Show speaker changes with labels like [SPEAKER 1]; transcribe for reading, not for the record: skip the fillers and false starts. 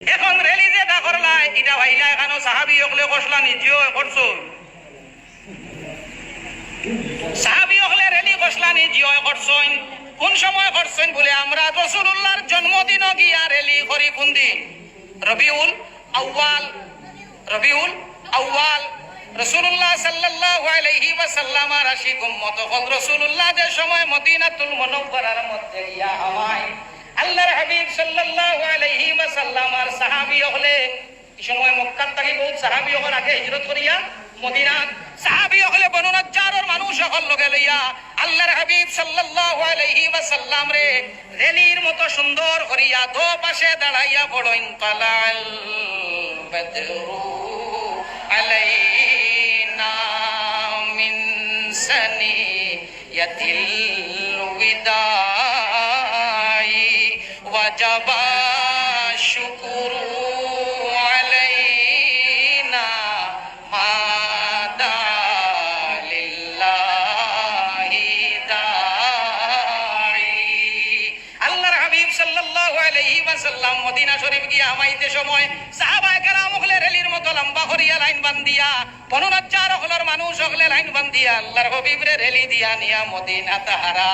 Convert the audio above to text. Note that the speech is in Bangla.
[SPEAKER 1] এখন রেলি যেটা করলাই এটা ভাইলা এখানে সাহাবি হকলে কষলা নিজেও করছো সাহাবি হকলে রেলি কষলা নিজেও করছেন কোন সময় করছেন বলে আমরা রাসূলুল্লাহর জন্মদিন গিয়া রেলি করি কোন দিন রবিউল আউয়াল রাসূলুল্লাহ সাল্লাল্লাহু আলাইহি ওয়াসাল্লাম আর আশিক উম্মত হল রাসূলুল্লাহ যে সময় মদিনাতুল মুনাওয়ারার মধ্যে ইয়া আমায় আল্লাহর হাবিব সাল্লাল্লাহু আলাইহি ওয়াসাল্লাম আর সাহাবী হলে এই সময় মক্কা থেকে বহুত সাহাবী হল আগে হিজরত করিয়া মদিনা সাহাবী হলে বনু নজ্জারের মানুষ হল লগে লইয়া আল্লাহর হাবিব সাল্লাল্লাহু আলাইহি ওয়াসাল্লাম রে রেলির মতো সুন্দর করিয়া দো পাশে দাঁড়াইয়া বড়ইন তালাল বদরু আলাইনা মিন সানিয়াতিল বিদাই ওয়াজাবা শুকরু আলাইনা মাদা লিল্লাহি দাই আল্লাহর হাবিব সাল্লাল্লাহু আলাইহি ওয়াসাল্লাম মদিনা শরীফ গিয়া আমাইতে সময় সাহাবায়ে কেরাম হলে রেলির মতো লম্বা করিয়া লাইন বান্ধিয়া বনু নজ্জার হলের মানুষ হলে লাইন বান্ধিয়া আল্লাহর হাবিব রে রেলি দিয়া নিয়া মদিনা তাহারা